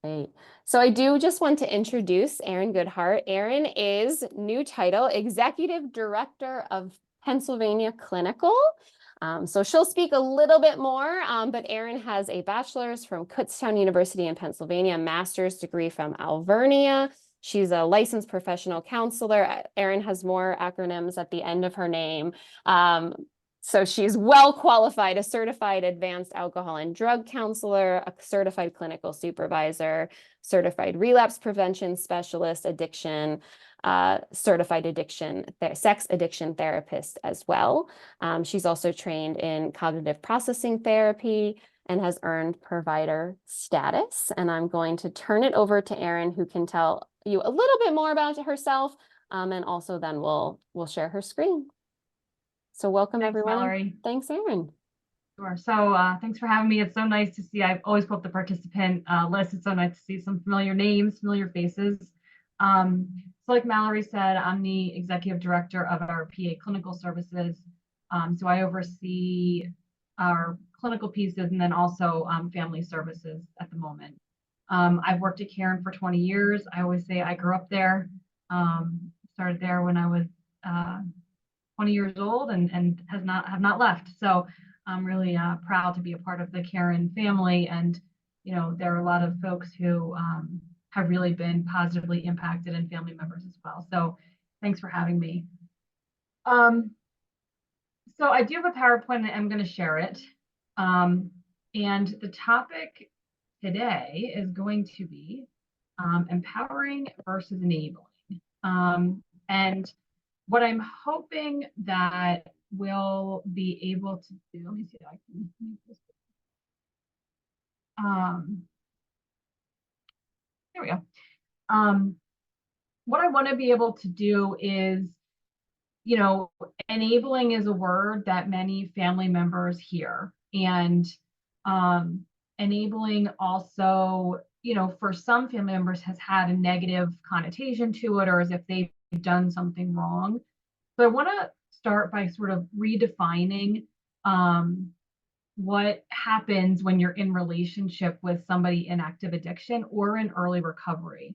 Great. So I do just want to introduce Erin Goodhart. Erin is new title, Executive Director of Pennsylvania Clinical. So she'll speak a little bit more, but Erin has a bachelor's from Kutztown University in Pennsylvania, a master's degree from Alvernia. She's a licensed professional counselor. Erin has more acronyms at the end of her name. So she's well qualified, a certified advanced alcohol and drug counselor, a certified clinical supervisor, certified relapse prevention specialist, certified sex addiction therapist as well. She's also trained in cognitive processing therapy and has earned provider status. And I'm going to turn it over to Erin, who can tell you a little bit more about herself, and also then we'll share her screen. So welcome, Thanks, everyone. Mallory. Thanks, Erin. Sure. So thanks for having me. It's so nice to see. I've always put the participant list. It's so nice to see some familiar names, familiar faces. So like Mallory said, I'm the executive director of our PA clinical services. So I oversee our clinical pieces and then also family services at the moment. I've worked at Caron for 20 years. I always say I grew up there. Started there when I was 20 years old and have not left. So I'm really proud to be a part of the Caron family. And, you know, there are a lot of folks who have really been positively impacted and family members as well. So thanks for having me. So I do have a PowerPoint and I'm going to share it. And the topic today is going to be empowering versus enabling. And what I'm hoping that we'll be able to do, let me see if I can make this. There we go. What I want to be able to do is, you know, enabling is a word that many family members hear, and enabling also, you know, for some family members has had a negative connotation to it, or as if they've done something wrong. So I want to start by sort of redefining what happens when you're in relationship with somebody in active addiction or in early recovery.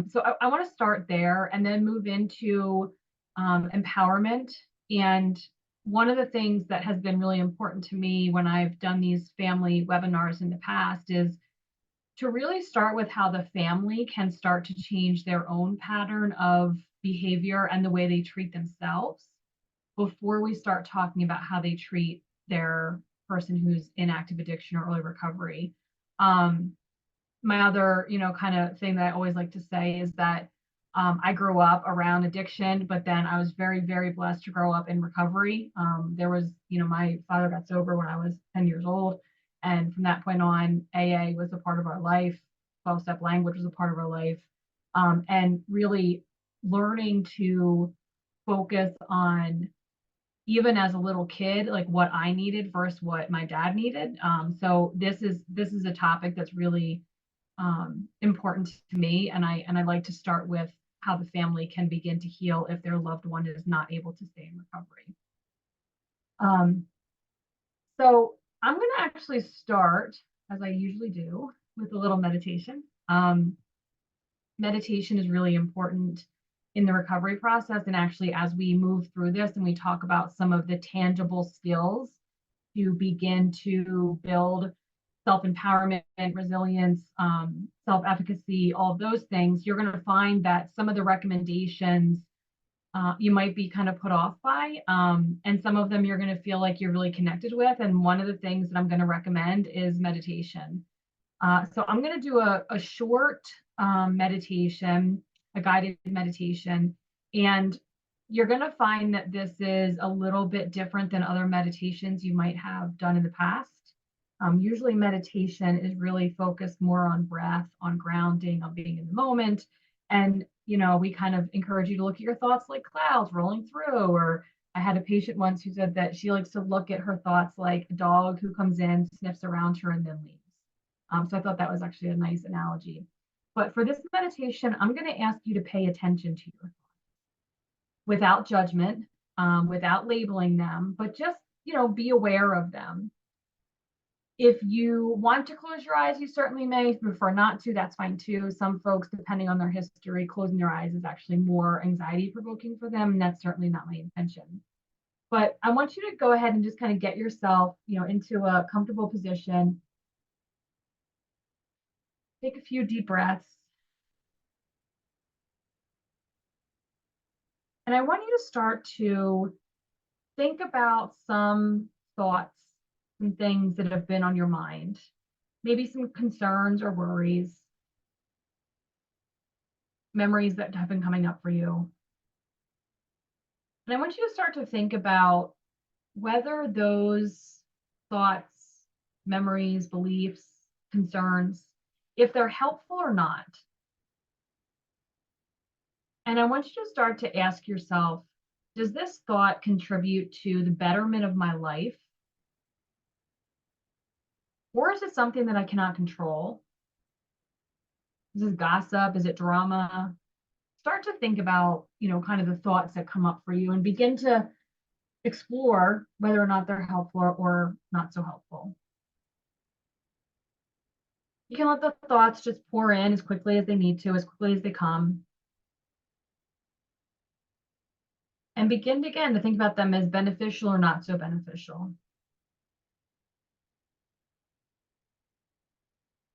So I want to start there and then move into empowerment. And one of the things that has been really important to me when I've done these family webinars in the past is to really start with how the family can start to change their own pattern of behavior and the way they treat themselves before we start talking about how they treat their person who's in active addiction or early recovery. My other, you know, kind of thing that I always like to say is that I grew up around addiction, but then I was very, very blessed to grow up in recovery. There was, you know, my father got sober when I was 10 years old. And from that point on, AA was a part of our life. 12-step language was a part of our life. And really learning to focus on, even as a little kid, like what I needed versus what my dad needed. So this is a topic that's really important to me, and I like to start with how the family can begin to heal if their loved one is not able to stay in recovery. So I'm going to actually start, as I usually do, with a little meditation. Meditation is really important in the recovery process, and actually as we move through this and we talk about some of the tangible skills to begin to build self-empowerment, resilience, self-efficacy, all of those things, you're going to find that some of the recommendations you might be kind of put off by, and some of them you're going to feel like you're really connected with. And one of the things that I'm going to recommend is meditation. So I'm going to do a short meditation, a guided meditation, and you're going to find that this is a little bit different than other meditations you might have done in the past. Usually meditation is really focused more on breath, on grounding, on being in the moment. And, you know, we kind of encourage you to look at your thoughts like clouds rolling through. Or I had a patient once who said that she likes to look at her thoughts like a dog who comes in, sniffs around her, and then leaves. So I thought that was actually a nice analogy. But for this meditation, I'm going to ask you to pay attention to your thoughts without judgment, without labeling them, but just, you know, be aware of them. If you want to close your eyes, you certainly may. If you prefer not to, that's fine too. Some folks, depending on their history, closing their eyes is actually more anxiety provoking for them, and that's certainly not my intention. But I want you to go ahead and just kind of get yourself, into a comfortable position. Take a few deep breaths. And I want you to start to think about some thoughts and things that have been on your mind, maybe some concerns or worries, memories that have been coming up for you. And I want you to start to think about whether those thoughts, memories, beliefs, concerns, if they're helpful or not. And I want you to start to ask yourself, does this thought contribute to the betterment of my life? Or is it something that I cannot control? Is this gossip? Is it drama? Start to think about, kind of the thoughts that come up for you and begin to explore whether or not they're helpful or not so helpful. You can let the thoughts just pour in as quickly as they need to, as quickly as they come. And begin again to think about them as beneficial or not so beneficial.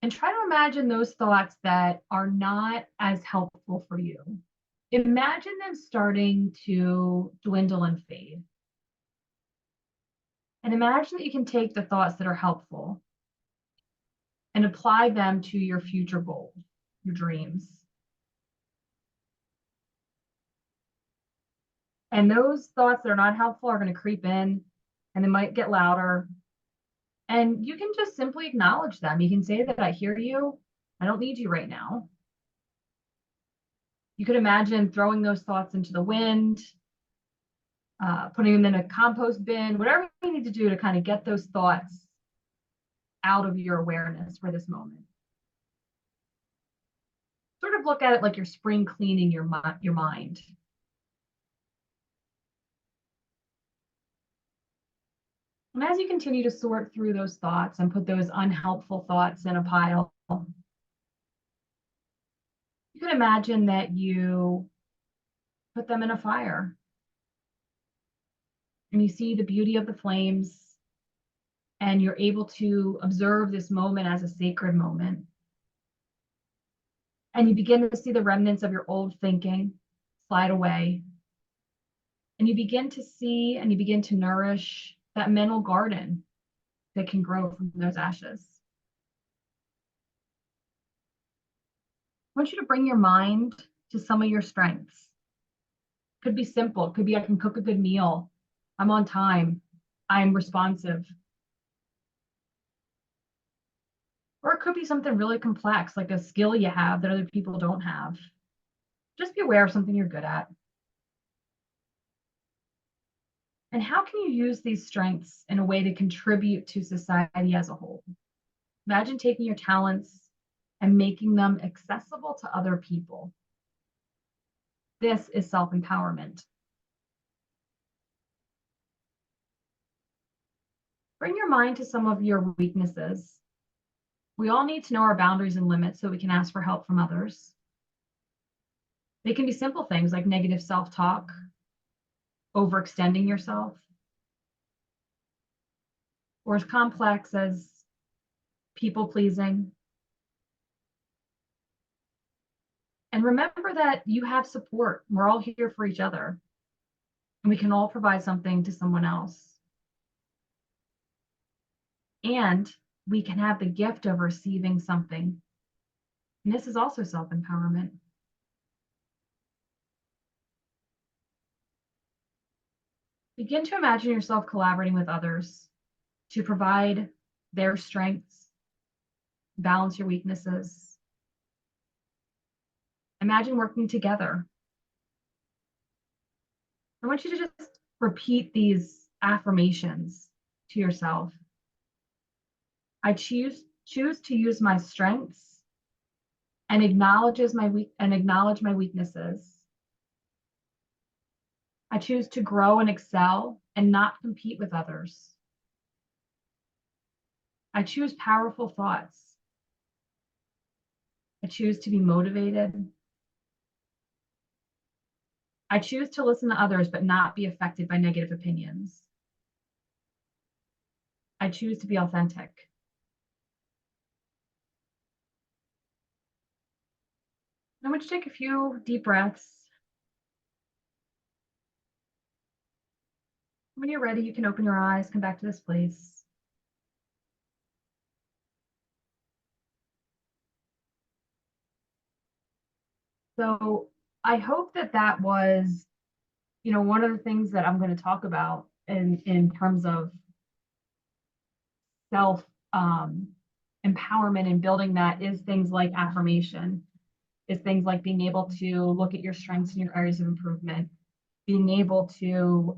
And try to imagine those thoughts that are not as helpful for you. Imagine them starting to dwindle and fade. And imagine that you can take the thoughts that are helpful and apply them to your future goals, your dreams. And those thoughts that are not helpful are going to creep in and they might get louder. And you can just simply acknowledge them. You can say that I hear you. I don't need you right now. You could imagine throwing those thoughts into the wind, putting them in a compost bin, whatever you need to do to kind of get those thoughts out of your awareness for this moment. Sort of look at it like you're spring cleaning your mind. And as you continue to sort through those thoughts and put those unhelpful thoughts in a pile, you can imagine that you put them in a fire and you see the beauty of the flames and you're able to observe this moment as a sacred moment. And you begin to see the remnants of your old thinking slide away. And you begin to see and you begin to nourish that mental garden that can grow from those ashes. I want you to bring your mind to some of your strengths. Could be simple. It could be I can cook a good meal. I'm on time. I'm responsive. Or it could be something really complex, like a skill you have that other people don't have. Just be aware of something you're good at. And how can you use these strengths in a way to contribute to society as a whole? Imagine taking your talents and making them accessible to other people. This is self-empowerment. Bring your mind to some of your weaknesses. We all need to know our boundaries and limits so we can ask for help from others. They can be simple things like negative self-talk, overextending yourself, or as complex as people pleasing. And remember that you have support. We're all here for each other, and we can all provide something to someone else. And we can have the gift of receiving something. And this is also self-empowerment. Begin to imagine yourself collaborating with others to provide their strengths, balance your weaknesses. Imagine working together. I want you to just repeat these affirmations to yourself. I choose to use my strengths and acknowledge my weaknesses. I choose to grow and excel and not compete with others. I choose powerful thoughts. I choose to be motivated. I choose to listen to others but not be affected by negative opinions. I choose to be authentic. I want you to take a few deep breaths. When you're ready, you can open your eyes, come back to this place. So I hope that that was, one of the things that I'm going to talk about in terms of self empowerment and building that is things like affirmation, is things like being able to look at your strengths and your areas of improvement, being able to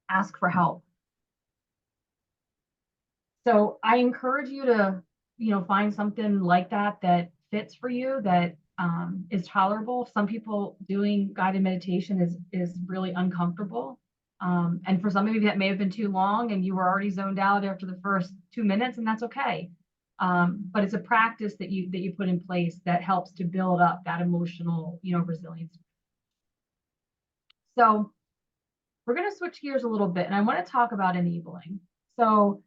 ask for help. So I encourage you to, find something like that that fits for you, that is tolerable. Some people doing guided meditation is really uncomfortable. And for some of you, that may have been too long and you were already zoned out after the first 2 minutes, and that's okay. But it's a practice that you put in place that helps to build up that emotional, resilience. So we're going to switch gears a little bit, and I want to talk about enabling. So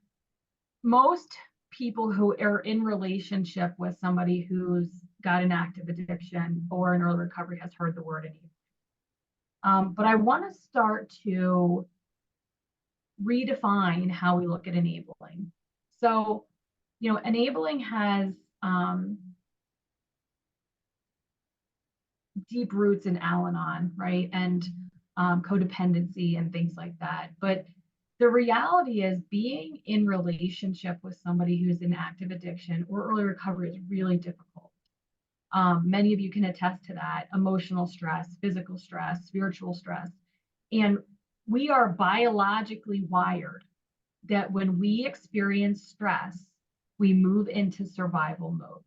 most people who are in relationship with somebody who's got an active addiction or an early recovery has heard the word enabling. But I want to start to redefine how we look at enabling. So, enabling has deep roots in Al-Anon, right? And codependency and things like that. But the reality is being in relationship with somebody who's in active addiction or early recovery is really difficult. Many of you can attest to that: emotional stress, physical stress, spiritual stress. And we are biologically wired that when we experience stress, we move into survival mode,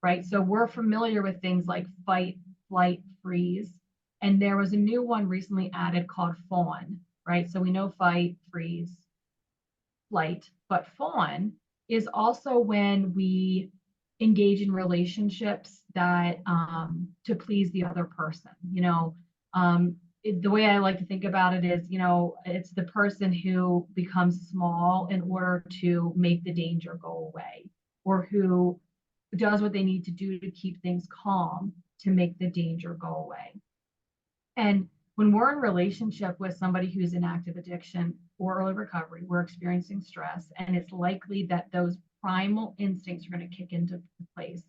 right? So we're familiar with things like fight, flight, freeze. And there was a new one recently added called fawn, right? So we know fight, freeze, flight, but fawn is also when we engage in relationships that to please the other person. The way I like to think about it is, it's the person who becomes small in order to make the danger go away, or who does what they need to do to keep things calm to make the danger go away. And when we're in relationship with somebody who's in active addiction or early recovery, we're experiencing stress, and it's likely that those primal instincts are going to kick into place.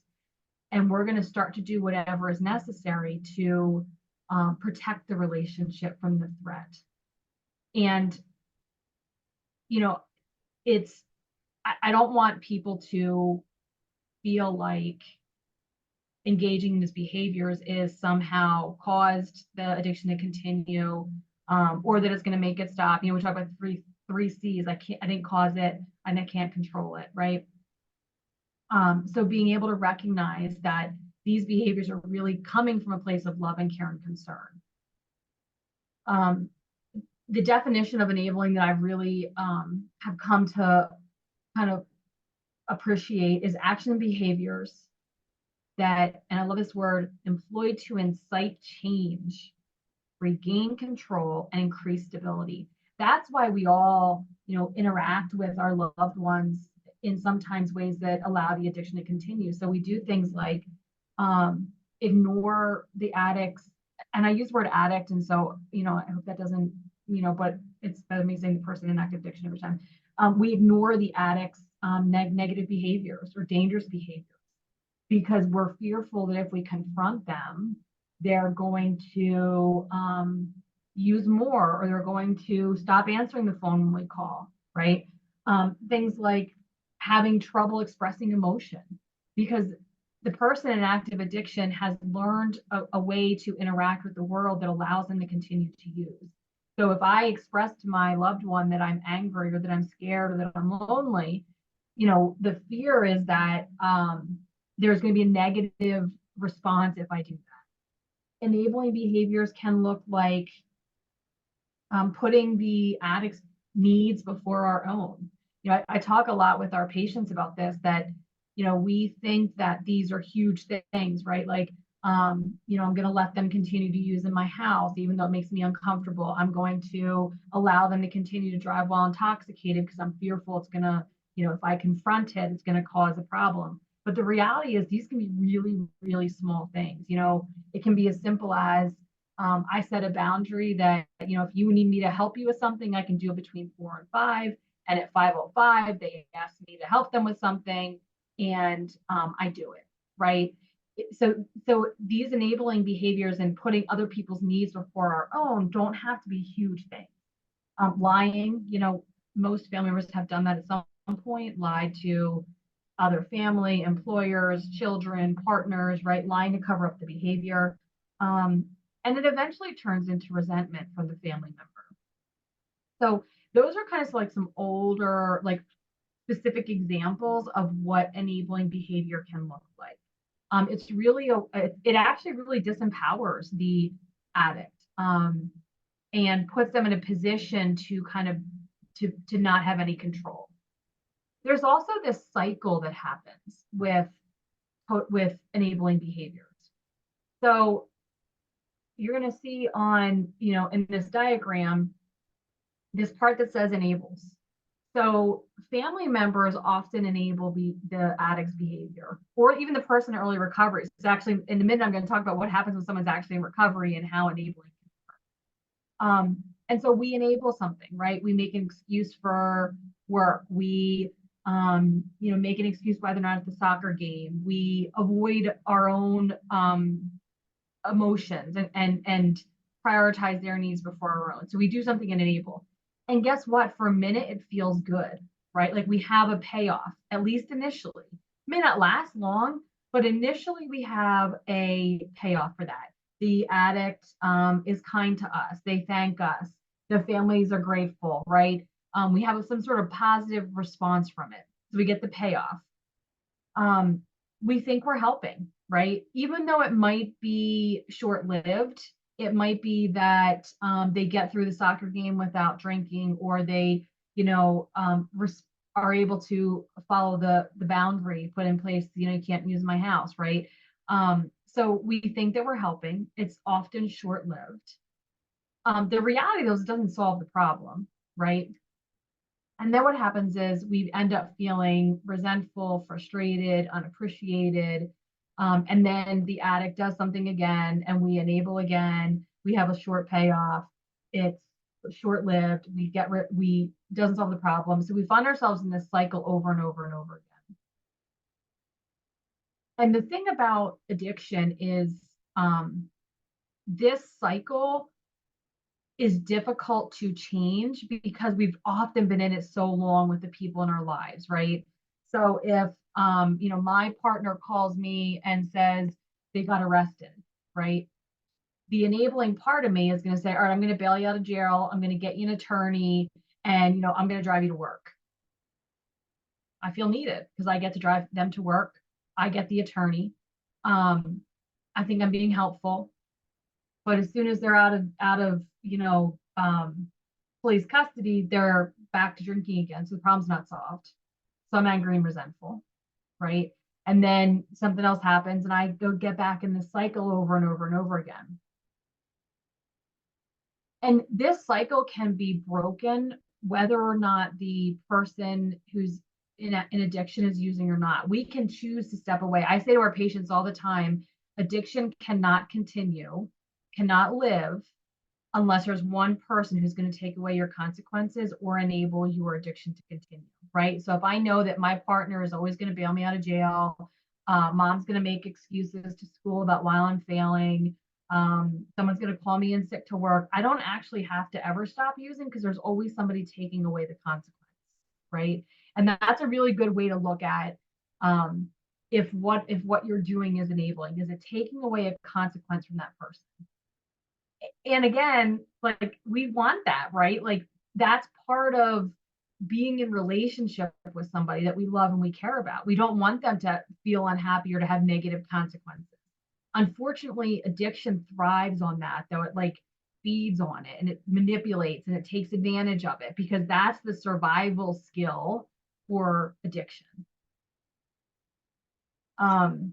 And we're going to start to do whatever is necessary to protect the relationship from the threat. And, I don't want people to feel like engaging in these behaviors is somehow caused the addiction to continue, or that it's going to make it stop. We talk about three C's. I didn't cause it, and I can't control it, right? So being able to recognize that these behaviors are really coming from a place of love and care and concern. The definition of enabling that I really have come to kind of appreciate is action and behaviors that, and I love this word, employed to incite change, regain control, and increase stability. That's why we all, interact with our loved ones in sometimes ways that allow the addiction to continue. So we do things like ignore the addicts, and I use the word addict, and so, I hope that doesn't, but it's better than me saying the person in active addiction every time. We ignore the addicts' negative behaviors or dangerous behaviors, because we're fearful that if we confront them, they're going to use more, or they're going to stop answering the phone when we call, right? Things like having trouble expressing emotion, because the person in active addiction has learned a way to interact with the world that allows them to continue to use. So if I express to my loved one that I'm angry, or that I'm scared, or that I'm lonely, the fear is that there's going to be a negative response if I do that. Enabling behaviors can look like putting the addict's needs before our own. I talk a lot with our patients about this, that, we think that these are huge things, right? Like, I'm going to let them continue to use in my house, even though it makes me uncomfortable. I'm going to allow them to continue to drive while intoxicated because I'm fearful it's going to, if I confront it, it's going to cause a problem. But the reality is these can be really, really small things. It can be as simple as, I set a boundary that, if you need me to help you with something, I can do it between 4 and 5. And at 5:05, they ask me to help them with something, and I do it, right? So these enabling behaviors and putting other people's needs before our own don't have to be huge things. Lying, most family members have done that at some point, lied to other family, employers, children, partners, right? Lying to cover up the behavior. And it eventually turns into resentment from the family member. So those are kind of like some older, like specific examples of what enabling behavior can look like. It's really, it actually really disempowers the addict, and puts them in a position to kind of to not have any control. There's also this cycle that happens with enabling behaviors. So you're going to see on, in this diagram, this part that says enables. So family members often enable the addict's behavior, or even the person in early recovery. So actually, in a minute, I'm going to talk about what happens when someone's actually in recovery and how enabling can work. And so we enable something, right? We make an excuse for work. We, make an excuse why they're not at the soccer game. We avoid our own emotions and prioritize their needs before our own. So we do something and enable. And guess what? For a minute, it feels good, right? Like we have a payoff, at least initially. It may not last long, but initially we have a payoff for that. The addict is kind to us. They thank us. The families are grateful, right? We have some sort of positive response from it. So we get the payoff. We think we're helping, right? Even though it might be short-lived, it might be that they get through the soccer game without drinking, or they, are able to follow the boundary put in place. You can't use my house, right? So we think that we're helping. It's often short-lived. The reality, though, is it doesn't solve the problem, right? And then what happens is we end up feeling resentful, frustrated, unappreciated. And then the addict does something again, and we enable again. We have a short payoff. It's short-lived. We doesn't solve the problem. So we find ourselves in this cycle over and over and over again. And the thing about addiction is this cycle is difficult to change because we've often been in it so long with the people in our lives, right? So if my partner calls me and says they got arrested, right? The enabling part of me is going to say, all right, I'm going to bail you out of jail. I'm going to get you an attorney, and I'm going to drive you to work. I feel needed because I get to drive them to work. I get the attorney. I think I'm being helpful. But as soon as they're out of police custody, they're back to drinking again. So the problem's not solved. So I'm angry and resentful, right? And then something else happens, and I go get back in this cycle over and over and over again. And this cycle can be broken whether or not the person who's in addiction is using or not. We can choose to step away. I say to our patients all the time, addiction cannot continue, cannot live, unless there's one person who's going to take away your consequences or enable your addiction to continue, right? So if I know that my partner is always going to bail me out of jail, mom's going to make excuses to school about while I'm failing, someone's going to call me in sick to work, I don't actually have to ever stop using because there's always somebody taking away the consequence, right? And that's a really good way to look at if what you're doing is enabling. Is it taking away a consequence from that person? And again, like we want that, right? Like that's part of being in relationship with somebody that we love and we care about. We don't want them to feel unhappy or to have negative consequences. Unfortunately, addiction thrives on that, though. It like feeds on it and it manipulates and it takes advantage of it because that's the survival skill for addiction. And,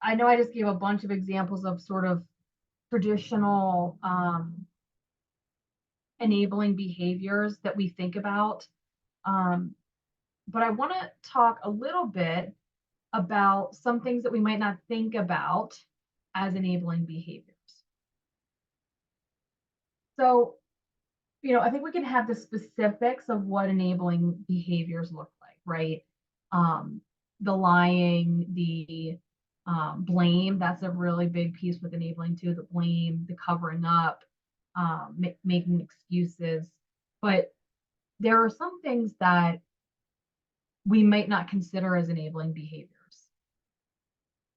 I know I just gave a bunch of examples of sort of traditional enabling behaviors that we think about. But I want to talk a little bit about some things that we might not think about as enabling behaviors. So, I think we can have the specifics of what enabling behaviors look like, right? The lying, the blame, that's a really big piece with enabling too, the blame, the covering up, making excuses. But there are some things that we might not consider as enabling behaviors.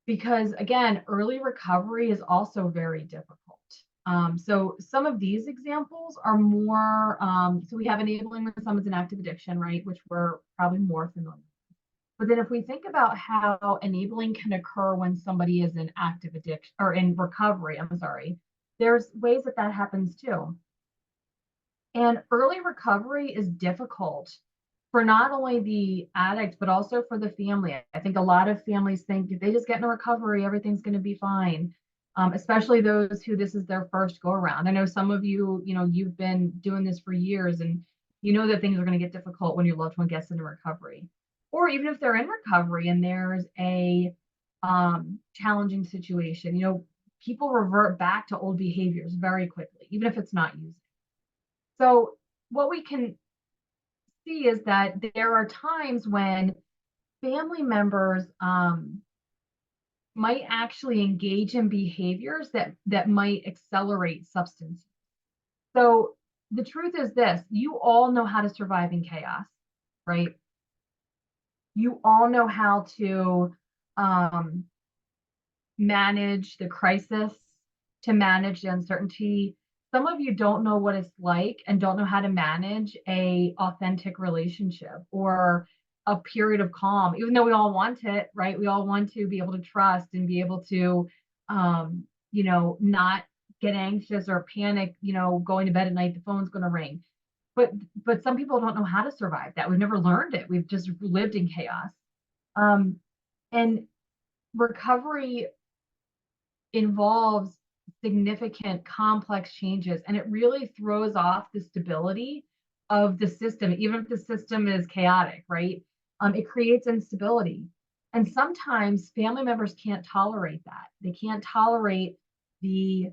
Because again, early recovery is also very difficult. So some of these examples are more, so we have enabling when someone's in active addiction, right? Which we're probably more familiar with. But then if we think about how enabling can occur when somebody is in active addiction or in recovery, I'm sorry, there's ways that that happens too. And early recovery is difficult for not only the addict, but also for the family. I think a lot of families think if they just get into recovery, everything's going to be fine. Especially those who this is their first go around. I know some of you, you've been doing this for years and you know that things are going to get difficult when your loved one gets into recovery. Or even if they're in recovery and there's a challenging situation, people revert back to old behaviors very quickly, even if it's not using. So what we can see is that there are times when family members might actually engage in behaviors that might accelerate substance. So the truth is this, you all know how to survive in chaos, right? You all know how to manage the crisis, to manage the uncertainty. Some of you don't know what it's like and don't know how to manage a authentic relationship or a period of calm, even though we all want it, right? We all want to be able to trust and be able to, not get anxious or panic, going to bed at night, the phone's going to ring. But some people don't know how to survive that. We've never learned it. We've just lived in chaos. And recovery involves significant complex changes, and it really throws off the stability of the system, even if the system is chaotic, right? It creates instability. And sometimes family members can't tolerate that. They can't tolerate the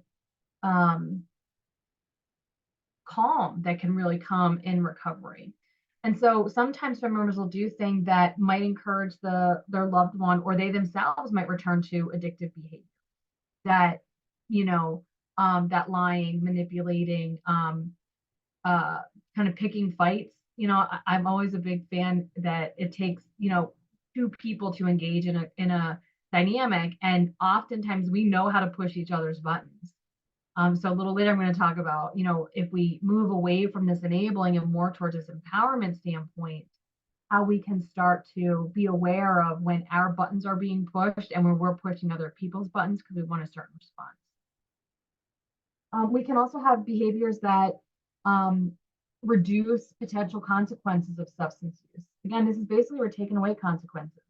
calm that can really come in recovery. And so sometimes family members will do things that might encourage their loved one, or they themselves might return to addictive behavior. That, that lying, manipulating, kind of picking fights. I'm always a big fan that it takes, two people to engage in a dynamic, and oftentimes we know how to push each other's buttons. So a little later, I'm going to talk about, if we move away from this enabling and more towards this empowerment standpoint, how we can start to be aware of when our buttons are being pushed and when we're pushing other people's buttons because we want a certain response. We can also have behaviors that reduce potential consequences of substance use. Again, this is basically we're taking away consequences.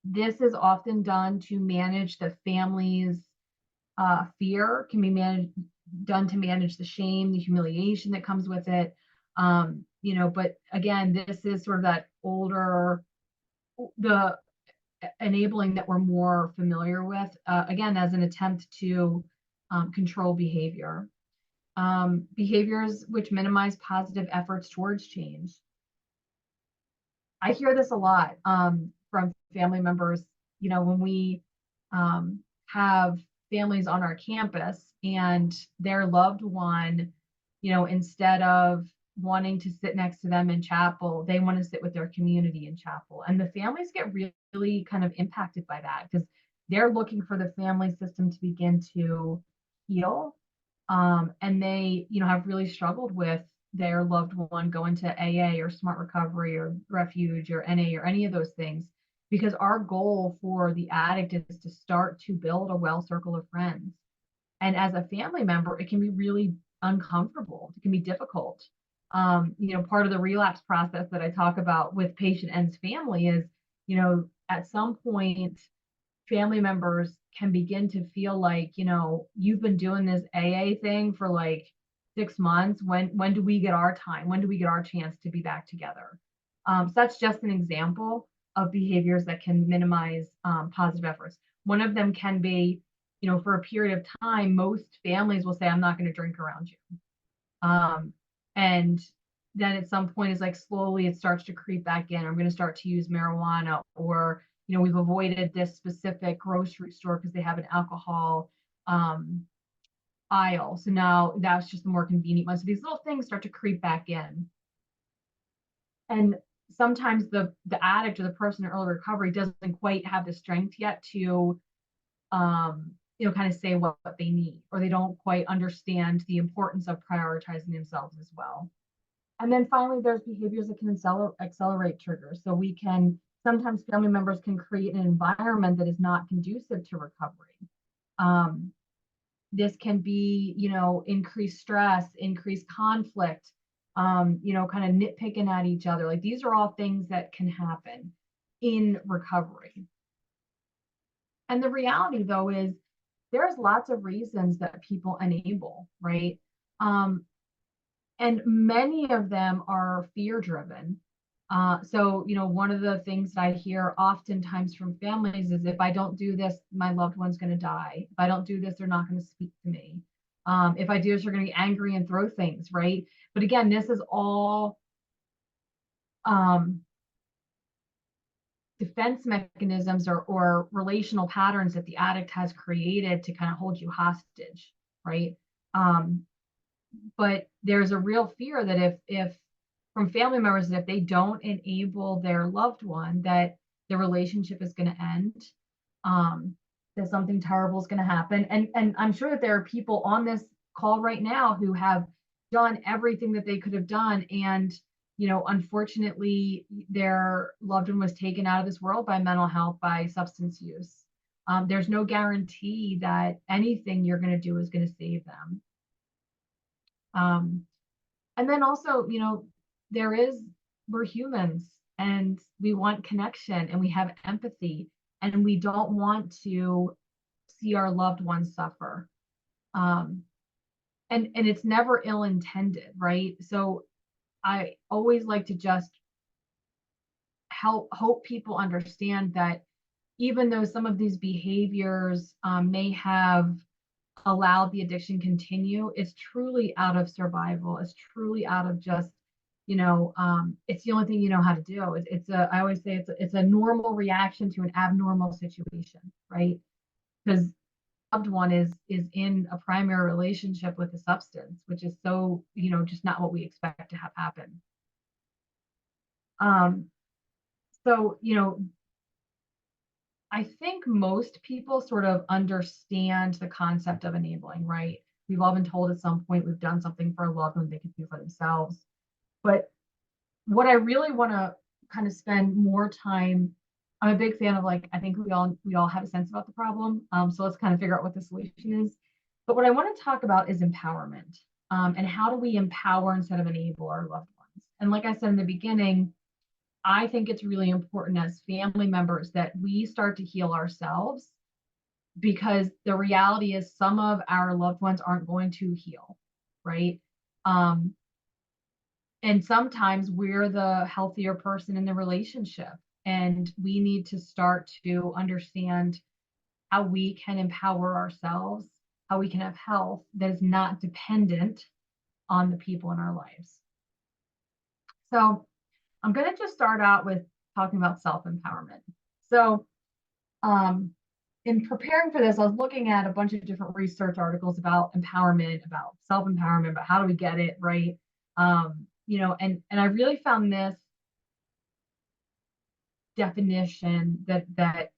This is often done to manage the family's fear, can be done to manage the shame, the humiliation that comes with it. But again, this is sort of that older, the enabling that we're more familiar with, again, as an attempt to control behavior. Behaviors which minimize positive efforts towards change. I hear this a lot from family members, when we have families on our campus and their loved one, instead of wanting to sit next to them in chapel, they want to sit with their community in chapel. And the families get really kind of impacted by that because they're looking for the family system to begin to heal. And they, have really struggled with their loved one going to AA or Smart Recovery or Refuge or NA or any of those things, because our goal for the addict is to start to build a well circle of friends. And as a family member, it can be really uncomfortable. It can be difficult. Part of the relapse process that I talk about with patient and family is, at some point, family members can begin to feel like, you've been doing this AA thing for like 6 months. When do we get our time? When do we get our chance to be back together? So that's just an example of behaviors that can minimize positive efforts. One of them can be, for a period of time, most families will say, I'm not going to drink around you. And then at some point, it's like slowly it starts to creep back in. I'm going to start to use marijuana, or we've avoided this specific grocery store because they have an alcohol aisle. So now that's just the more convenient one. So these little things start to creep back in. And sometimes the addict or the person in early recovery doesn't quite have the strength yet to kind of say what they need, or they don't quite understand the importance of prioritizing themselves as well. And then finally, there's behaviors that can accelerate triggers. So sometimes family members can create an environment that is not conducive to recovery. This can be, increased stress, increased conflict, kind of nitpicking at each other. Like, these are all things that can happen in recovery. And the reality, though, is there's lots of reasons that people enable, right? And many of them are fear-driven. So, one of the things that I hear oftentimes from families is, if I don't do this, my loved one's going to die. If I don't do this, they're not going to speak to me. If I do this, they're going to be angry and throw things, right? But again, this is all defense mechanisms or relational patterns that the addict has created to kind of hold you hostage, right? But there's a real fear that if from family members, that if they don't enable their loved one, that the relationship is going to end, that something terrible is going to happen. And I'm sure that there are people on this call right now who have done everything that they could have done, and unfortunately, their loved one was taken out of this world by mental health, by substance use. There's no guarantee that anything you're going to do is going to save them. And then also, we're humans, and we want connection, and we have empathy, and we don't want to see our loved ones suffer. And it's never ill-intended, right? So I always like to just hope people understand that even though some of these behaviors may have allowed the addiction continue, it's truly out of survival. It's truly out of just, it's the only thing you know how to do. I always say it's a normal reaction to an abnormal situation, right? Because loved one is in a primary relationship with a substance, which is so, just not what we expect to have happen. So, I think most people sort of understand the concept of enabling, right? We've all been told at some point we've done something for a loved one they can do for themselves. But what I really want to kind of spend more time, I'm a big fan of, like, I think we all have a sense about the problem. So let's kind of figure out what the solution is. But what I want to talk about is empowerment, and how do we empower instead of enable our loved ones? And like I said in the beginning, I think it's really important as family members that we start to heal ourselves, because the reality is some of our loved ones aren't going to heal, right? And sometimes we're the healthier person in the relationship, and we need to start to understand how we can empower ourselves, how we can have health that is not dependent on the people in our lives. So I'm going to just start out with talking about self-empowerment. So in preparing for this, I was looking at a bunch of different research articles about empowerment, about self-empowerment, about how do we get it, right? And I really found this definition that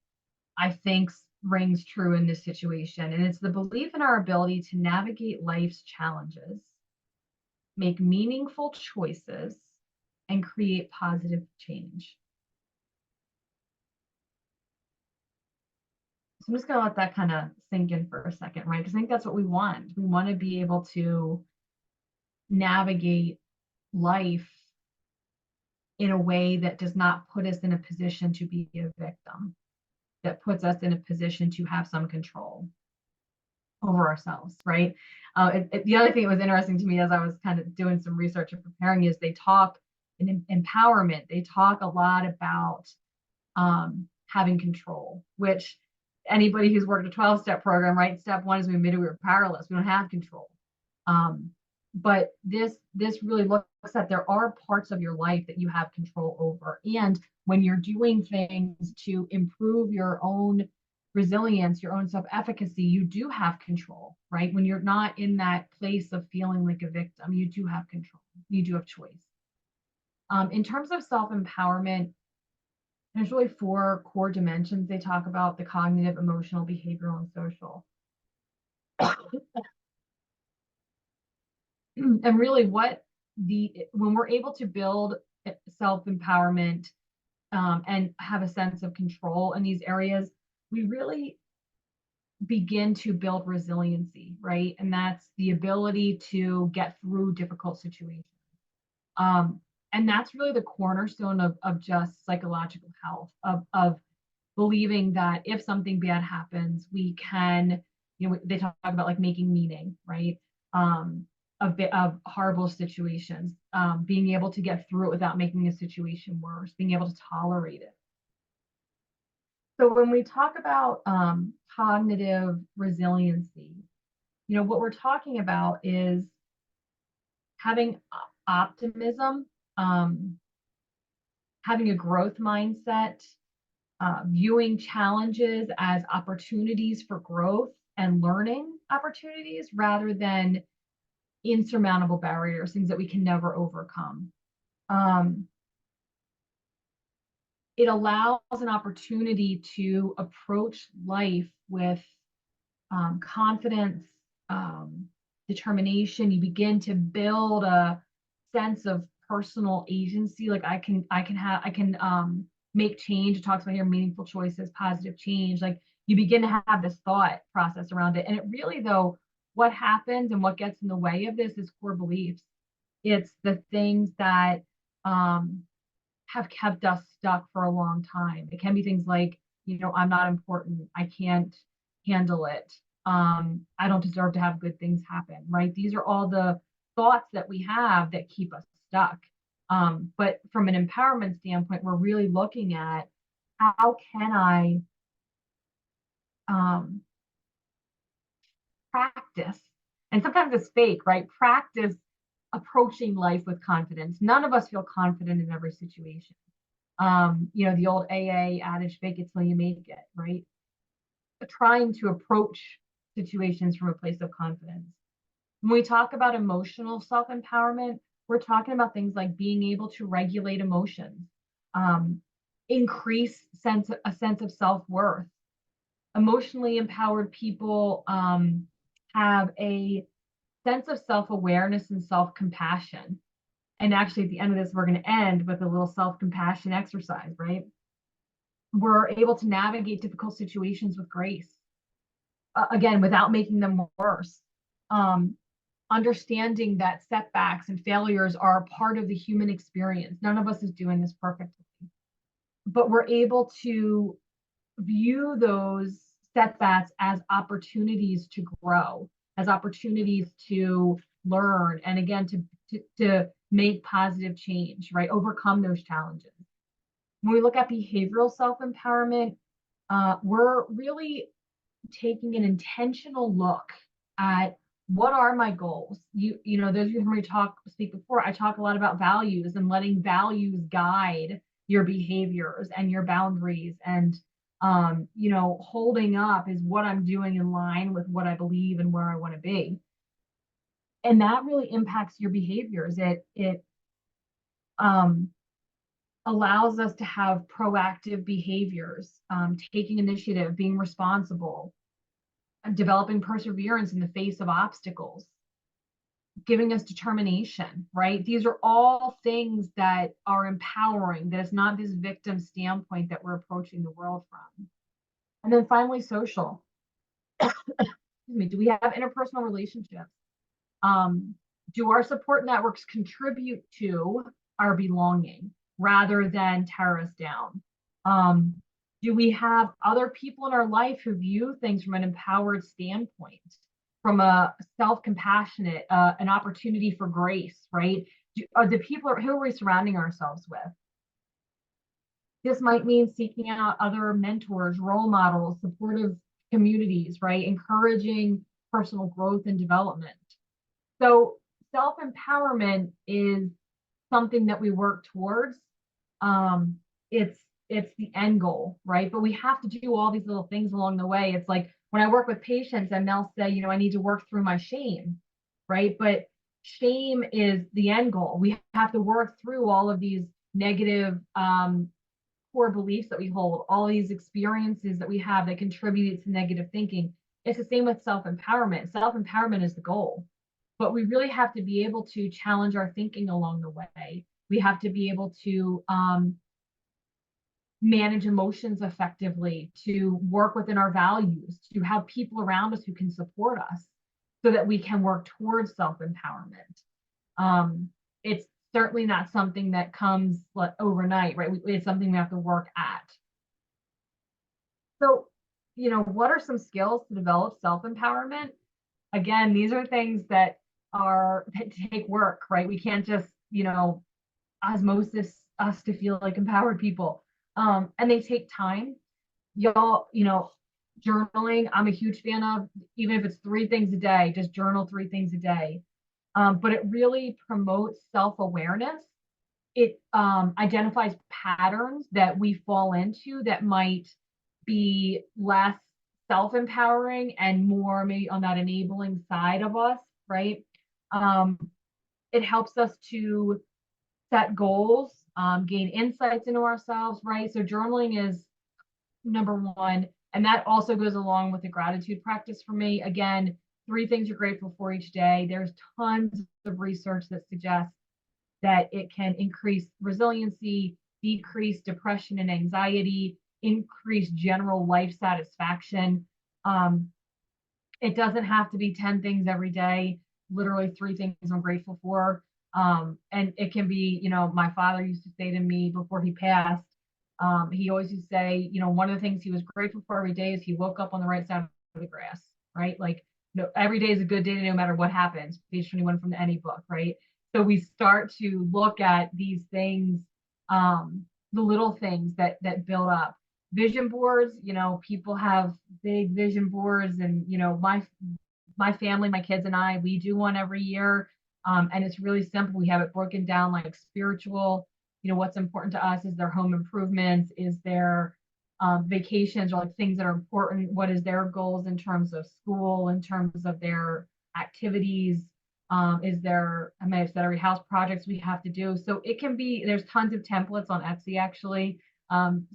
I think rings true in this situation. And it's the belief in our ability to navigate life's challenges, make meaningful choices, and create positive change. So I'm just going to let that kind of sink in for a second, right? Because I think that's what we want. We want to be able to navigate life in a way that does not put us in a position to be a victim, that puts us in a position to have some control over ourselves, right? The other thing that was interesting to me as I was kind of doing some research and preparing is they talk in empowerment, they talk a lot about having control, which anybody who's worked a 12-step program, right? Step one is we admitted we were powerless. We don't have control. But this really looks at there are parts of your life that you have control over. And when you're doing things to improve your own resilience, your own self-efficacy, you do have control, right? When you're not in that place of feeling like a victim, you do have control. You do have choice. In terms of self-empowerment, there's really 4 core dimensions they talk about: the cognitive, emotional, behavioral, and social. And really when we're able to build self-empowerment and have a sense of control in these areas, we really begin to build resiliency, right? And that's the ability to get through difficult situations. And that's really the cornerstone of just psychological health, of believing that if something bad happens, we can, they talk about like making meaning, right? Of horrible situations, being able to get through it without making a situation worse, being able to tolerate it. So when we talk about cognitive resiliency, what we're talking about is having optimism, having a growth mindset, viewing challenges as opportunities for growth and learning opportunities rather than insurmountable barriers, things that we can never overcome. It allows an opportunity to approach life with confidence, determination. You begin to build a sense of personal agency. Like I can make change. It talks about your meaningful choices, positive change. Like you begin to have this thought process around it. And it really, though, what happens and what gets in the way of this is core beliefs. It's the things that have kept us stuck for a long time. It can be things like, I'm not important. I can't handle it. I don't deserve to have good things happen, right? These are all the thoughts that we have that keep us stuck. But from an empowerment standpoint, we're really looking at how can I practice, and sometimes it's fake, right? Practice approaching life with confidence. None of us feel confident in every situation. The old AA adage, fake it till you make it, right? Trying to approach situations from a place of confidence. When we talk about emotional self-empowerment, we're talking about things like being able to regulate emotions, increase a sense of self-worth. Emotionally empowered people have a sense of self-awareness and self-compassion. And actually, at the end of this, we're going to end with a little self-compassion exercise, right? We're able to navigate difficult situations with grace, again, without making them worse. Understanding that setbacks and failures are a part of the human experience. None of us is doing this perfectly, but we're able to view those setbacks as opportunities to grow, as opportunities to learn, and again, to make positive change, right? Overcome those challenges. When we look at behavioral self-empowerment, we're really taking an intentional look at what are my goals. Those of you who heard me speak before, I talk a lot about values and letting values guide your behaviors and your boundaries, and holding up is what I'm doing in line with what I believe and where I want to be. And that really impacts your behaviors. It allows us to have proactive behaviors, taking initiative, being responsible, developing perseverance in the face of obstacles, giving us determination, right? These are all things that are empowering, that it's not this victim standpoint that we're approaching the world from. And then finally, social. Excuse me, do we have interpersonal relationships? do our support networks contribute to our belonging rather than tear us down? Do we have other people in our life who view things from an empowered standpoint, from a self-compassionate, an opportunity for grace, right? Are the people who are we surrounding ourselves with? This might mean seeking out other mentors, role models, supportive communities, right? Encouraging personal growth and development. So self-empowerment is something that we work towards. Um, it's the end goal, right? But we have to do all these little things along the way. It's like when I work with patients and they'll say, you know, I need to work through my shame, right? But shame is the end goal. We have to work through all of these negative core beliefs that we hold, all these experiences that we have that contribute to negative thinking. It's the same with self-empowerment. Self-empowerment is the goal, but we really have to be able to challenge our thinking along the way. We have to be able to manage emotions effectively, to work within our values, to have people around us who can support us so that we can work towards self-empowerment. It's certainly not something that comes overnight, right? It's something we have to work at. So, you know, what are some skills to develop self-empowerment? Again, these are things that take work, right? We can't just, you know, osmosis us to feel like empowered people. And they take time. Y'all, you know, journaling, I'm a huge fan of, even if it's 3 things a day, just journal 3 things a day. But it really promotes self-awareness. It identifies patterns that we fall into that might be less self-empowering and more maybe on that enabling side of us, right? It helps us to set goals, gain insights into ourselves, right? So journaling is number 1. And that also goes along with the gratitude practice for me. Again, 3 things you're grateful for each day. There's tons of research that suggests that it can increase resiliency, decrease depression and anxiety, increase general life satisfaction. It doesn't have to be 10 things every day, literally 3 things I'm grateful for. And it can be, you know, my father used to say to me before he passed, he always used to say, you know, one of the things he was grateful for every day is he woke up on the right side of the grass, right? Like, no, every day is a good day no matter what happens. Page 21 from the Any book, right? So we start to look at these things, the little things that build up. Vision boards, you know, people have big vision boards, and you know, my family, my kids and I, we do one every year. And it's really simple. We have it broken down like spiritual, you know, what's important to us. Is their home improvements? Is their vacations, or like things that are important? What is their goals in terms of school, in terms of their activities? Is there, I may have said every house projects we have to do. So it can be, there's tons of templates on Etsy actually.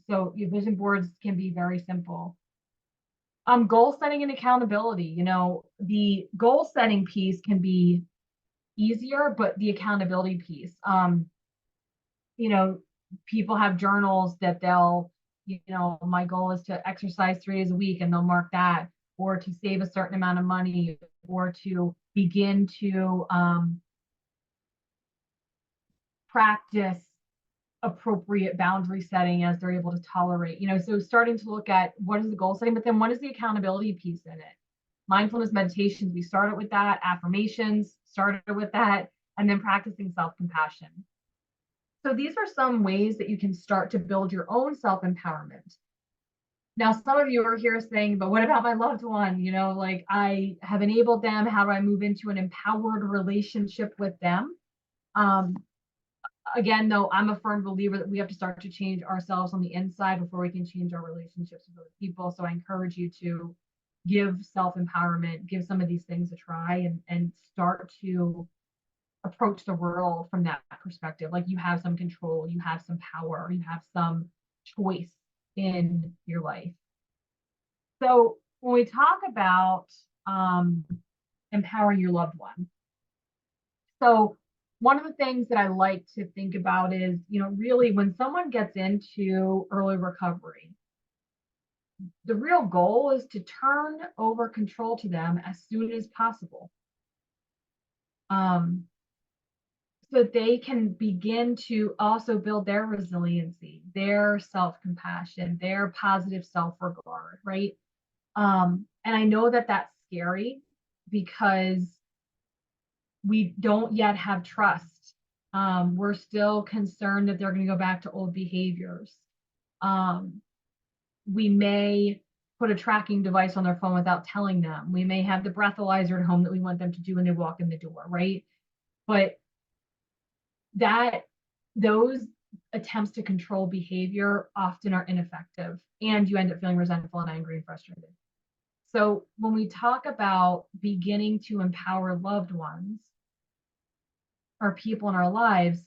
So your vision boards can be very simple. Goal setting and accountability, you know, the goal setting piece can be easier, but the accountability piece, you know, people have journals that they'll, you know, my goal is to exercise 3 days a week, and they'll mark that, or to save a certain amount of money, or to begin to practice appropriate boundary setting as they're able to tolerate, you know. So starting to look at what is the goal setting, but then what is the accountability piece in it? Mindfulness meditations, we started with that. Affirmations, started with that. And then practicing self-compassion. So these are some ways that you can start to build your own self-empowerment. Now, some of you are here saying, but what about my loved one? You know, like, I have enabled them. How do I move into an empowered relationship with them? Again, though, I'm a firm believer that we have to start to change ourselves on the inside before we can change our relationships with other people. So I encourage you to give self-empowerment, give some of these things a try, and start to approach the world from that perspective. Like, you have some control, you have some power, you have some choice in your life. So when we talk about empowering your loved one, so one of the things that I like to think about is, you know, really when someone gets into early recovery, the real goal is to turn over control to them as soon as possible. Um, so they can begin to also build their resiliency, their self-compassion, their positive self-regard, right? And I know that that's scary because we don't yet have trust. We're still concerned that they're going to go back to old behaviors. Um, we may put a tracking device on their phone without telling them. We may have the breathalyzer at home that we want them to do when they walk in the door, right? But that those attempts to control behavior often are ineffective, and you end up feeling resentful and angry and frustrated. So when we talk about beginning to empower loved ones or people in our lives,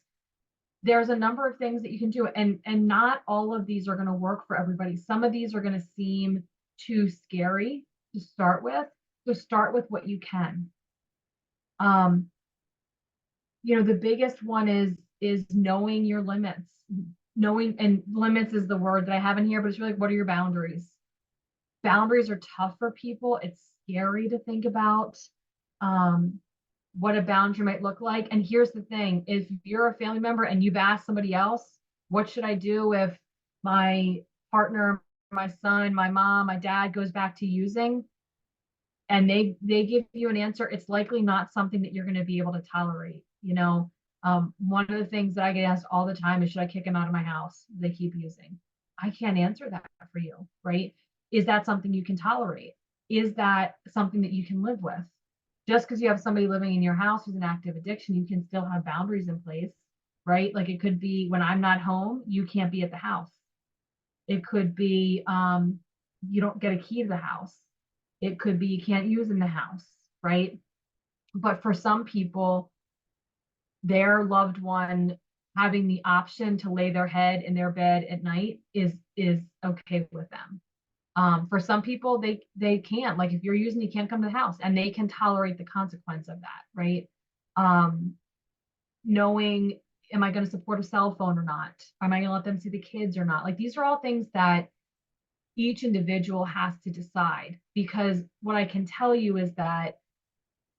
there's a number of things that you can do, and not all of these are going to work for everybody. Some of these are going to seem too scary to start with. So start with what you can. um the biggest one is knowing your limits. Knowing, and limits is the word that I have in here, but it's really like, what are your boundaries? Boundaries are tough for people. It's scary to think about what a boundary might look like. And here's the thing: if you're a family member and you've asked somebody else, what should I do if my partner, my son, my mom, my dad goes back to using, and they give you an answer, it's likely not something that you're going to be able to tolerate. One of the things that I get asked all the time is, should I kick him out of my house? They keep using. I can't answer that for you, right? Is that something you can tolerate? Is that something that you can live with? Just because you have somebody living in your house who's an active addiction, you can still have boundaries in place, right? Like, it could be, when I'm not home, you can't be at the house. It could be you don't get a key to the house. It could be you can't use in the house, right? But for some people, their loved one having the option to lay their head in their bed at night is okay with them. For some people, they can't. Like, if you're using, you can't come to the house, and they can tolerate the consequence of that, right? Um, Knowing, am I going to support a cell phone or not? Am I going to let them see the kids or not? Like, these are all things that each individual has to decide, because what I can tell you is that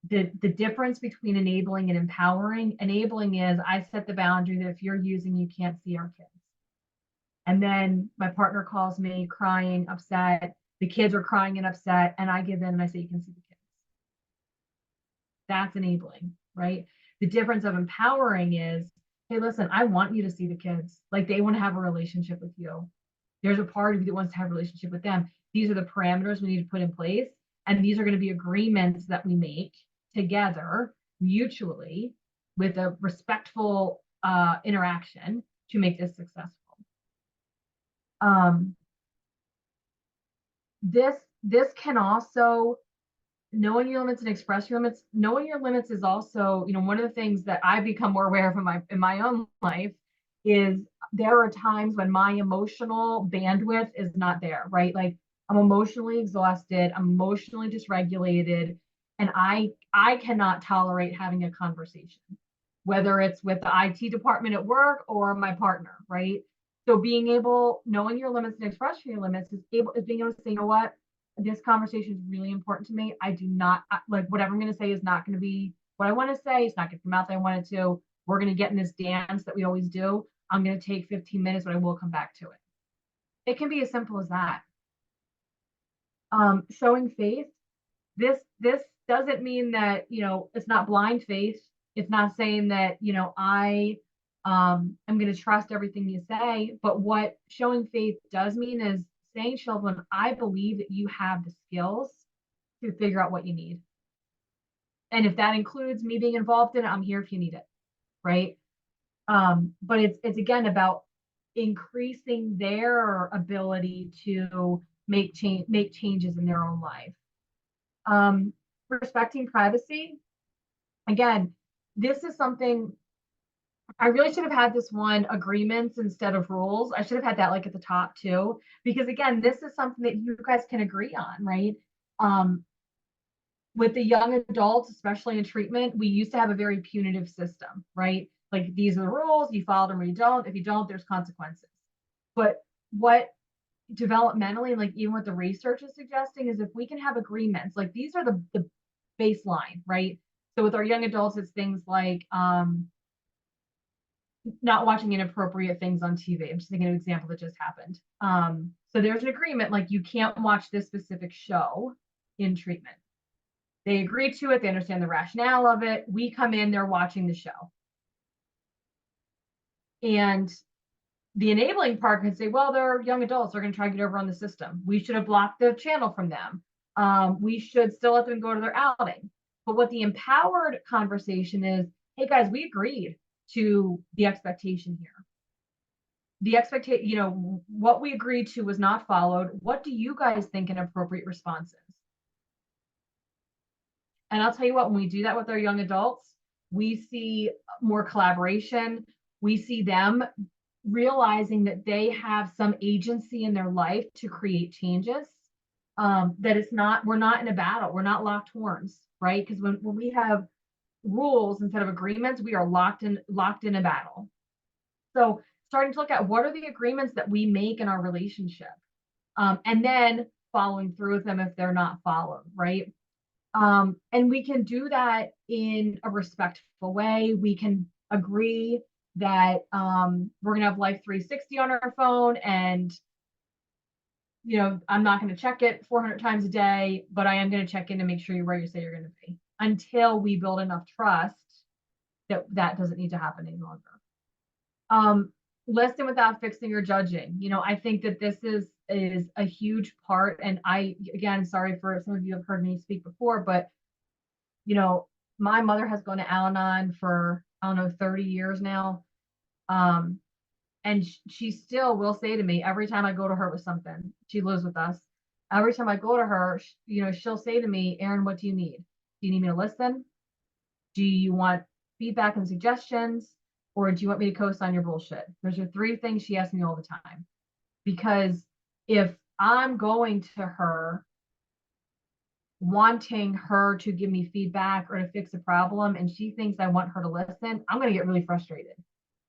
the difference between enabling and empowering: enabling is, I set the boundary that if you're using, you can't see our kids. And then my partner calls me crying, upset. The kids are crying and upset, and I give in and I say, you can see the kids. That's enabling, right? The difference of empowering is, hey, listen, I want you to see the kids. Like, they want to have a relationship with you. There's a part of you that wants to have a relationship with them. These are the parameters we need to put in place. And these are going to be agreements that we make together mutually with a respectful interaction to make this successful. Um, this can also, knowing your limits and express your limits. Knowing your limits is also, one of the things that I've become more aware of in my own life is, there are times when my emotional bandwidth is not there, right? Like, I'm emotionally exhausted, I'm emotionally dysregulated, and I cannot tolerate having a conversation, whether it's with the IT department at work or my partner, right? So knowing your limits and expressing your limits is being able to say, you know what, this conversation is really important to me. I do not like, whatever I'm going to say is not going to be what I want to say. It's not going to come out that I want it to. We're going to get in this dance that we always do. I'm going to take 15 minutes, but I will come back to it. It can be as simple as that. Showing faith. This doesn't mean that, it's not blind faith. It's not saying that, I am going to trust everything you say. But what showing faith does mean is saying, children, I believe that you have the skills to figure out what you need. And if that includes me being involved in it, I'm here if you need it, right? But it's again about increasing their ability to make changes in their own life. Respecting privacy. Again, this is something I really should have had, this one, agreements instead of rules. I should have had that like at the top too, because again, this is something that you guys can agree on, right? With the young adults, especially in treatment, we used to have a very punitive system, right? Like, these are the rules, you follow them or you don't. If you don't, there's consequences. But what developmentally, like even what the research is suggesting, is if we can have agreements, like these are the baseline, right? So with our young adults, it's things like not watching inappropriate things on TV. I'm just thinking of an example that just happened. So there's an agreement, like you can't watch this specific show in treatment. They agree to it. They understand the rationale of it. We come in, they're watching the show. And the enabling part can say, well, they're young adults. They're going to try to get over on the system. We should have blocked the channel from them. We should still let them go to their outing. But what the empowered conversation is, hey guys, we agreed to the expectation here. The expectation, what we agreed to was not followed. What do you guys think an appropriate response is? And I'll tell you what, when we do that with our young adults, we see more collaboration. We see them realizing that they have some agency in their life to create changes. That we're not in a battle. We're not locked horns, right? Because when we have rules instead of agreements, we are locked in a battle. So starting to look at what are the agreements that we make in our relationship, and then following through with them if they're not followed, right? And we can do that in a respectful way. We can agree that we're going to have Life 360 on our phone, and I'm not going to check it 400 times a day, but I am going to check in to make sure you're where you say you're going to be, until we build enough trust that doesn't need to happen any longer. Listen without fixing or judging. I think that this is a huge part. And again, sorry for some of you have heard me speak before, but my mother has gone to Al-Anon for, I don't know, 30 years now. And she still will say to me every time I go to her with something. She lives with us. Every time I go to her, she'll say to me, Erin, what do you need? Do you need me to listen? Do you want feedback and suggestions? Or do you want me to co-sign your bullshit? Those are three things she asks me all the time. Because if I'm going to her wanting her to give me feedback or to fix a problem, and she thinks I want her to listen, I'm going to get really frustrated,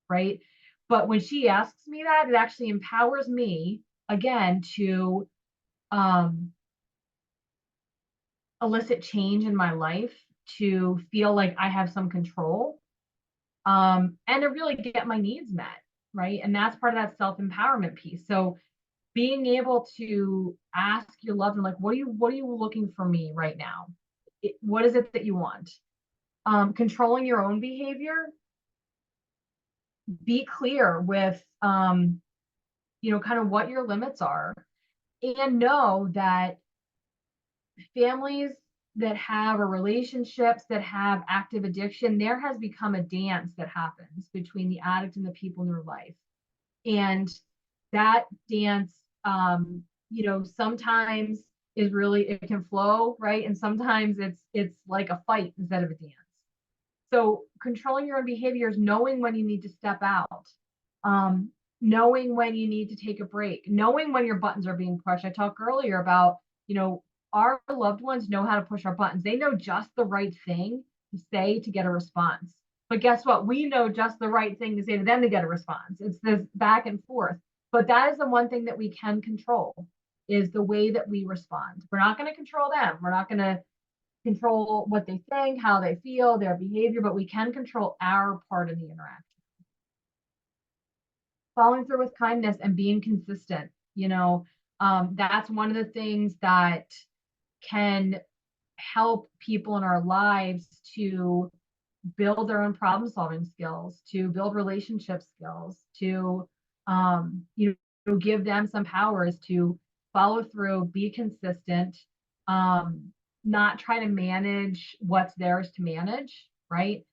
right? But when she asks me that, it actually empowers me, again, to elicit change in my life, to feel like I have some control, and to really get my needs met, right? And that's part of that self-empowerment piece. So being able to ask your loved one, like, what are you looking for me right now? What is it that you want? Controlling your own behavior. Be clear with, kind of what your limits are, and know that families that have, or relationships that have active addiction, there has become a dance that happens between the addict and the people in their life. And that dance, sometimes it can flow, right? And sometimes it's like a fight instead of a dance. So controlling your own behaviors, knowing when you need to step out, knowing when you need to take a break, knowing when your buttons are being pushed. I talked earlier about, our loved ones know how to push our buttons. They know just the right thing to say to get a response. But guess what? We know just the right thing to say to them to get a response. It's this back and forth. But that is the one thing that we can control, is the way that we respond. We're not going to control them. We're not going to control what they think, how they feel, their behavior, but we can control our part of the interaction. Following through with kindness and being consistent, that's one of the things that can help people in our lives to build their own problem solving skills, to build relationship skills, to give them some powers to follow through, be consistent, not try to manage what's theirs to manage, right?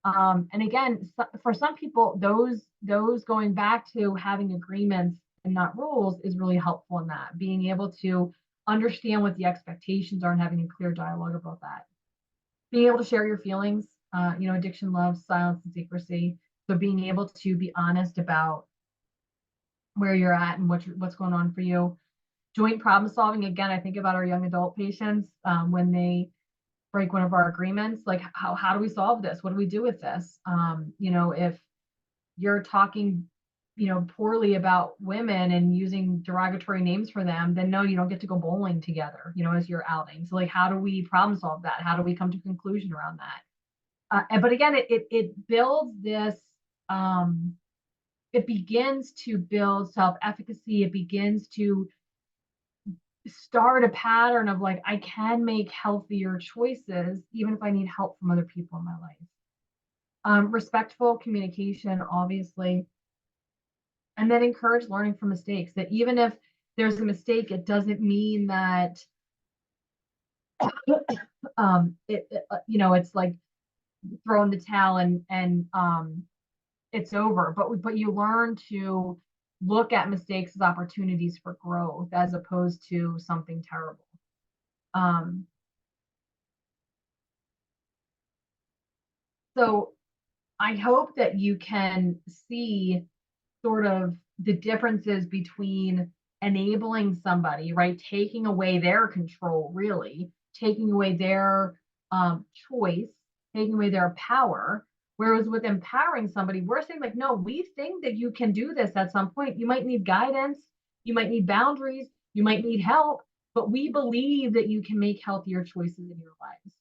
And again, for some people, those going back to having agreements and not rules is really helpful in that, being able to understand what the expectations are and having a clear dialogue about that. Being able to share your feelings, addiction loves silence and secrecy. So being able to be honest about where you're at and what's going on for you. Joint problem solving. Again, I think about our young adult patients when they break one of our agreements, like how do we solve this? What do we do with this? If you're talking, poorly about women and using derogatory names for them, then no, you don't get to go bowling together, as you're outing. So like, how do we problem solve that? How do we come to a conclusion around that? But again, it builds this, it begins to build self-efficacy. It begins to start a pattern of like, I can make healthier choices, even if I need help from other people in my life. Respectful communication, obviously, and then encourage learning from mistakes. That even if there's a mistake, it doesn't mean that it's like throwing the towel and it's over. But you learn to look at mistakes as opportunities for growth as opposed to something terrible. So I hope that you can see sort of the differences between enabling somebody, right? Taking away their control, really, taking away their choice, taking away their power. Whereas with empowering somebody, we're saying, like, no, we think that you can do this at some point. You might need guidance, you might need boundaries, you might need help, but we believe that you can make healthier choices in your lives.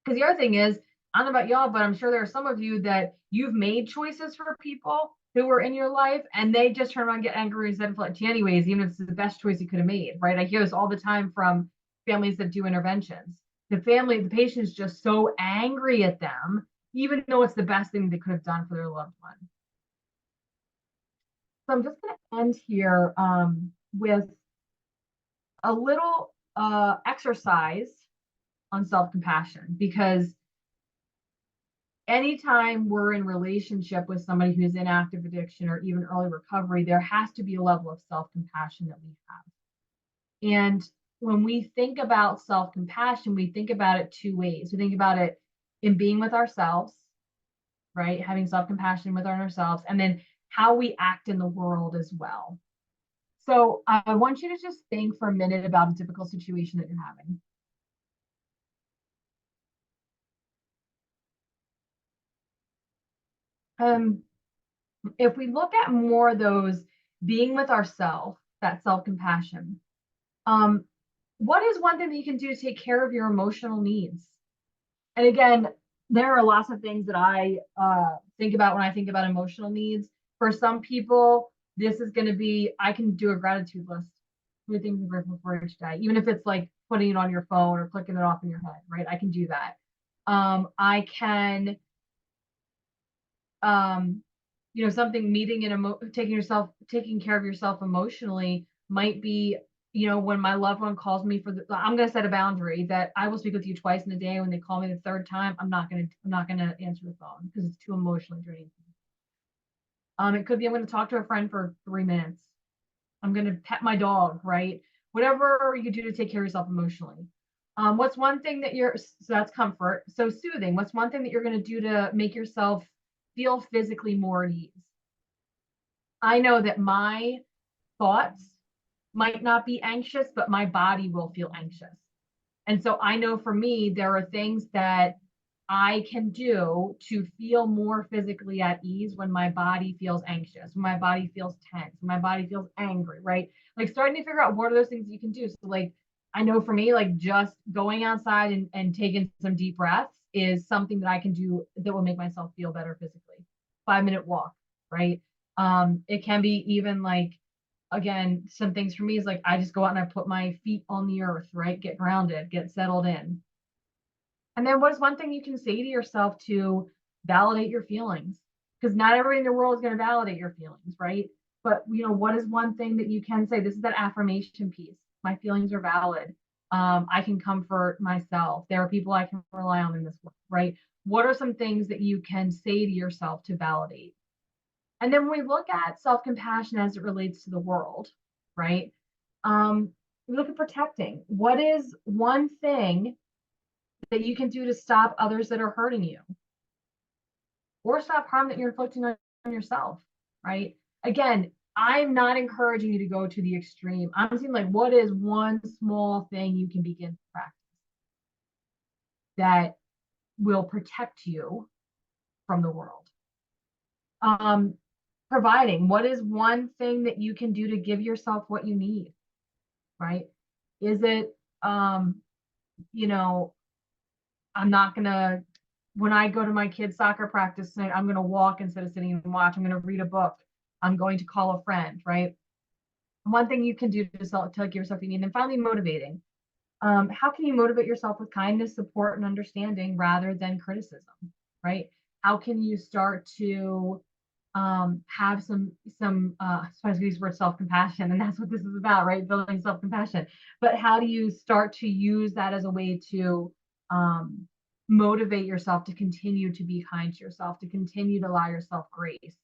Because the other thing is, I don't know about y'all, but I'm sure there are some of you that you've made choices for people who were in your life and they just turn around and get angry and said, like, anyways, even if it's the best choice you could have made, right? I hear this all the time from families that do interventions. The patient is just so angry at them, even though it's the best thing they could have done for their loved one. So I'm just going to end here with a little exercise on self-compassion, because anytime we're in relationship with somebody who's in active addiction or even early recovery, there has to be a level of self-compassion that we have. And when we think about self-compassion, we think about it two ways. We think about it in being with ourselves, right? Having self-compassion with ourselves, and then how we act in the world as well. So I want you to just think for a minute about a difficult situation that you're having. If we look at more of those being with ourselves, that self-compassion, what is one thing that you can do to take care of your emotional needs? And again, there are lots of things that I think about when I think about emotional needs. For some people, this is going to be, I can do a gratitude list. Three things I'm grateful for each day, even if it's like putting it on your phone or clicking it off in your head, right? I can do that. I can something meeting and taking care of yourself emotionally might be, when my loved one calls me I'm going to set a boundary that I will speak with you twice in a day. When they call me the third time, I'm not going to answer the phone because it's too emotionally draining. It could be, I'm going to talk to a friend for 3 minutes. I'm going to pet my dog, right? Whatever you do to take care of yourself emotionally. What's one thing that so that's comfort. So soothing, what's one thing that you're going to do to make yourself feel physically more at ease? I know that my thoughts might not be anxious, but my body will feel anxious. And so I know for me, there are things that I can do to feel more physically at ease when my body feels anxious, when my body feels tense, when my body feels angry, right? Like starting to figure out what are those things that you can do. So like, I know for me, like just going outside and taking some deep breaths is something that I can do that will make myself feel better physically. 5-minute walk, right? It can be even like, again, some things for me is like, I just go out and I put my feet on the earth, right? Get grounded, get settled in. And then what is one thing you can say to yourself to validate your feelings? Because not everybody in the world is going to validate your feelings, right? But what is one thing that you can say? This is that affirmation piece. My feelings are valid. I can comfort myself. There are people I can rely on in this world, right? What are some things that you can say to yourself to validate? And then when we look at self-compassion as it relates to the world, right? We look at protecting. What is one thing that you can do to stop others that are hurting you, or stop harm that you're inflicting on yourself, right? Again, I'm not encouraging you to go to the extreme. I'm saying, like, what is one small thing you can begin to practice that will protect you from the world? Providing, what is one thing that you can do to give yourself what you need, right? Is it, I'm not gonna when I go to my kids' soccer practice tonight, I'm going to walk instead of sitting and watch. I'm going to read a book. I'm going to call a friend, right? One thing you can do to give yourself you need. And finally, motivating. How can you motivate yourself with kindness, support, and understanding rather than criticism, right? How can you start to have sometimes we use the word self-compassion, and that's what this is about, right? Building self-compassion. But how do you start to use that as a way to motivate yourself to continue to be kind to yourself, to continue to allow yourself grace?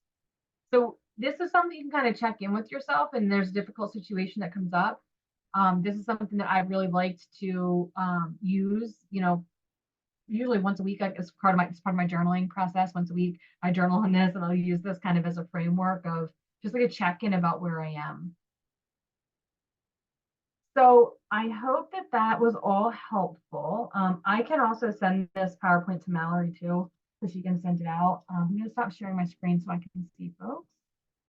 So this is something you can kind of check in with yourself, and there's a difficult situation that comes up. This is something that I really liked to use, usually once a week. It's part of my journaling process. Once a week, I journal on this, and I'll use this kind of as a framework of just like a check-in about where I am. So I hope that that was all helpful. I can also send this PowerPoint to Mallory too, so she can send it out. I'm going to stop sharing my screen so I can see folks.